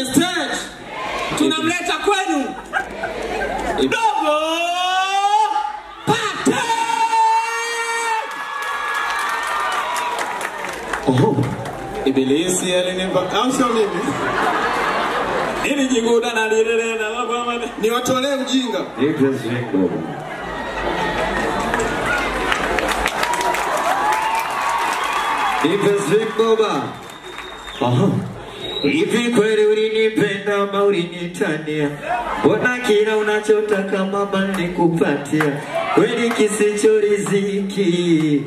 Stage tunamleta kwenu Dogo Pate. Ibilisi alinipa au sio mimi? Ili jiguda na lilele na mama ni watolee ujinga. Hivi kweli ulinipenda ama ulinitania? Mbona kila unachotaka mama nikupatia? Kweli kisicho riziki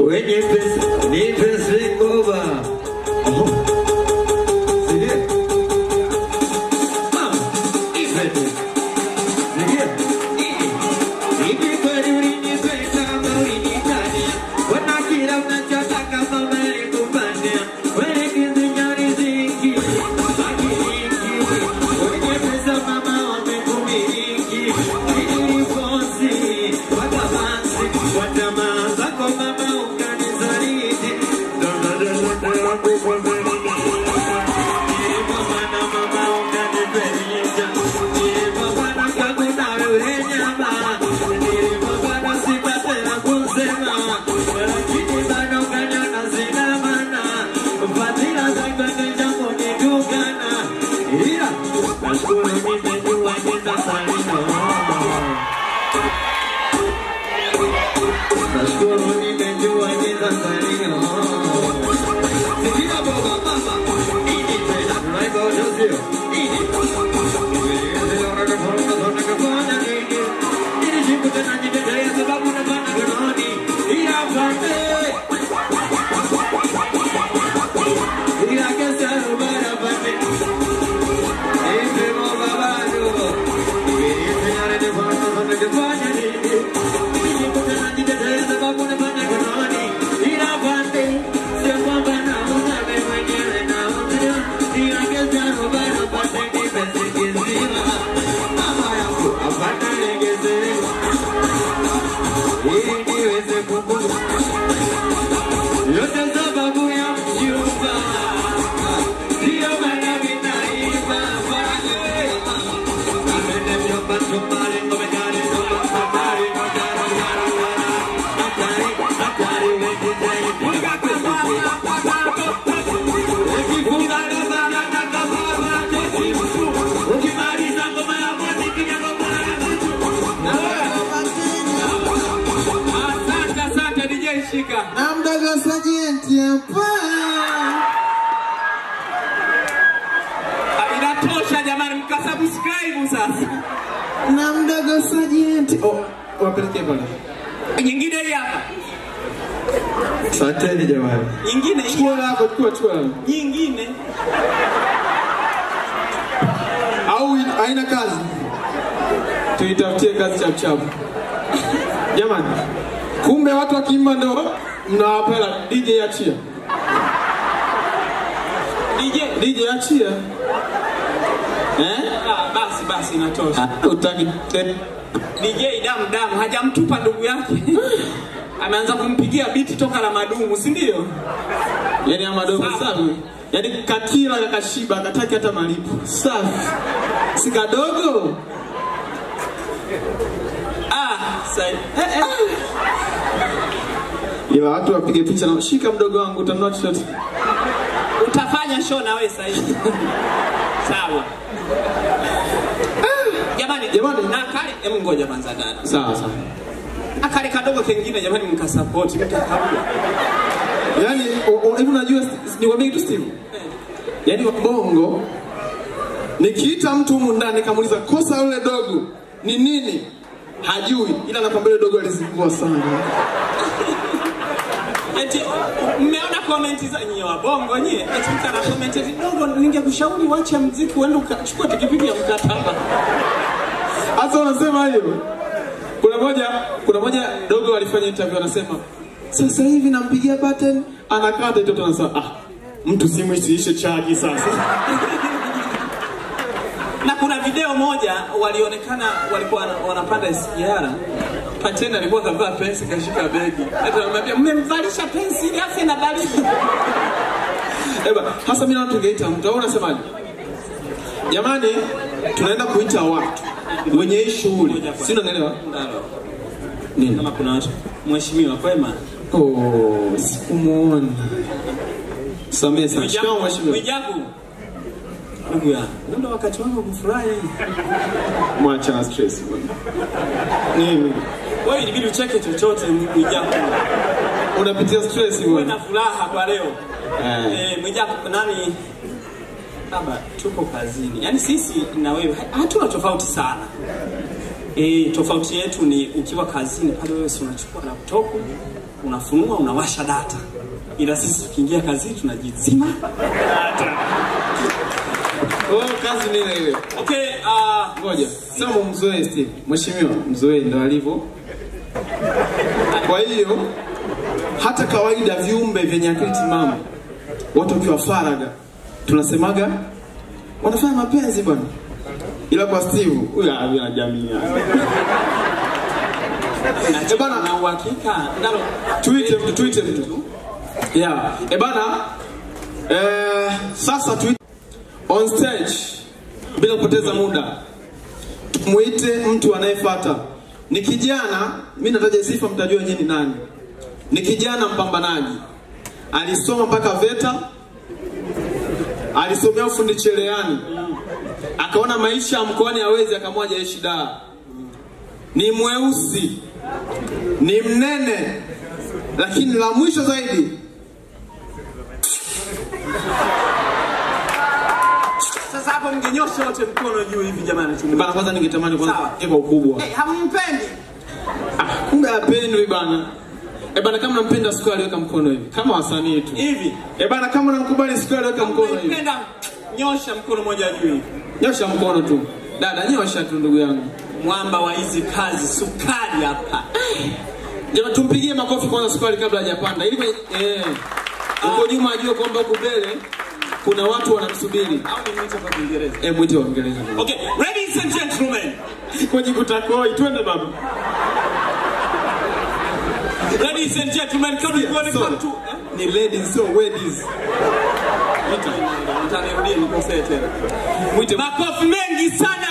wenye pesa ni pesa ngoma. Hivi kweli ulinipenda ama ulinitania? Mbona kila unachotaka mama nikupatia? Kweli kisicho riziki wenye pesa mama wamekumiliki. Ili fosi watamansi watamaa zako mama ukanizaliti. Namdogo Sajenti hapa. Inatosha jamani, mkasubscribe sasa. Namdogo Sajenti. Wapeleke pale. Nyingine hii hapa. Asanteni jamani. Nyingine hii. Chukua hapo, chukua. Nyingine. Au haina kazi. Tuitafutie kazi chap. Jamani. Kumbe watu wakiimba ndo mnawapela DJ achia. DJ achia. Basi inatosha. Utaki DJ damu hajamtupa ndugu yake. Ameanza kumpigia biti toka la madumu, si ndio? Yaani ya madogo safi. Yaani kakila kakashiba akataki hata malipo. Safi. Si kadogo. Ila watu wapige picha na shika mdogo wangu utanunua t-shirt. Utafanya show na wewe sasa hivi. Sawa. Jamani, na kale hebu ngoja kwanza dada. Sawa. Akale kadogo kengine jamani mkasupport mtakabua. Yaani hebu unajua niwaambie kitu Steve. Yaani Bongo nikiita mtu humu ndani kamuuliza kosa yule dogo ni nini? Hajui, ila nakwambia yule dogo alizingua sana. Eti mmeona comment za nyinyi wa Bongo nyie? Eti mtu ana comment eti dogo ningekushauri uache muziki uende ukachukua pikipiki ya mkataba. Hata unasema hiyo. Kuna moja dogo alifanya interview anasema sasa hivi nampigia button anakata itoto anasema mtu simu isiishe charge sasa. Na kuna video moja walionekana walikuwa wanapanda SGR Patena alikuwa kavaa pensi kashika begi. Hata anamwambia mmemvalisha pensi ili afe na baridi. Hasa mimi naona tungeita mtu, au unasemaje? Jamani, tunaenda kuita watu wenye hii shughuli. Si unaelewa? Nini? Kama kuna watu mheshimiwa kwema. Sikumuona. Samesa, shikamoo mheshimiwa. Mwijaku. Ndugu yangu, ndio wakati wangu kufurahi. Mwacha na stress bwana. Nini? Wewe ilibidi ucheke chochote Mwijaku. Unapitia stress bwana. Una furaha kwa leo. Mwijaku nani? Baba, tuko kazini. Yaani sisi na wewe hatuna tofauti sana. Tofauti yetu ni ukiwa kazini pale wewe si unachukua laptop, unafunua, unawasha data. Ila sisi tukiingia kazini tunajizima data. Kazi ni ile. Okay, ngoja. Sema mzoe Steve. Mheshimiwa, mzoe ndo alivyo. Kwa hiyo hata kawaida viumbe vyenye akili timamu watu wakiwa faraga tunasemaga wanafanya mapenzi bwana. Ila kwa Steve huyu ana jamii yake. Bana na uhakika ndalo tuite mtu. Yeah. Sasa on stage bila kupoteza muda muite mtu anayefuata. Ni kijana, mimi nataja sifa mtajua nyinyi nani. Ni kijana mpambanaji. Alisoma mpaka VETA. Alisomea ufundi cherehani. Akaona maisha mkoani hawezi akamua jeshi da. Ni mweusi. Ni mnene. Lakini la mwisho zaidi, sasa hapo mngenyosha wote mkono juu hivi jamani. Bana kwanza ningetamani kwanza kwa ukubwa. Hamumpendi? Kumbe apendwi bana. Bana kama unampenda Sukari weka mkono hivi. Kama wasanii tu. Hivi. Bana kama unamkubali Sukari weka mkono hivi. Unampenda nyosha mkono moja juu hivi. Nyosha mkono tu. Dada nyosha tu ndugu yangu. Mwamba wa hizi kazi Sukari hapa. Jamaa tumpigie makofi kwanza Sukari kabla hajapanda. Ili uko nyuma ajue kwamba huko mbele kuna watu wanamsubiri. Au ni mwite kwa Kiingereza? Mwite kwa Kiingereza. Okay, ladies and gentlemen. Kwenye kutakoi twende baba. Ladies and gentlemen, come to ni ladies so ladies. Mtanirudia nikosea tena. Mwite makofi mengi sana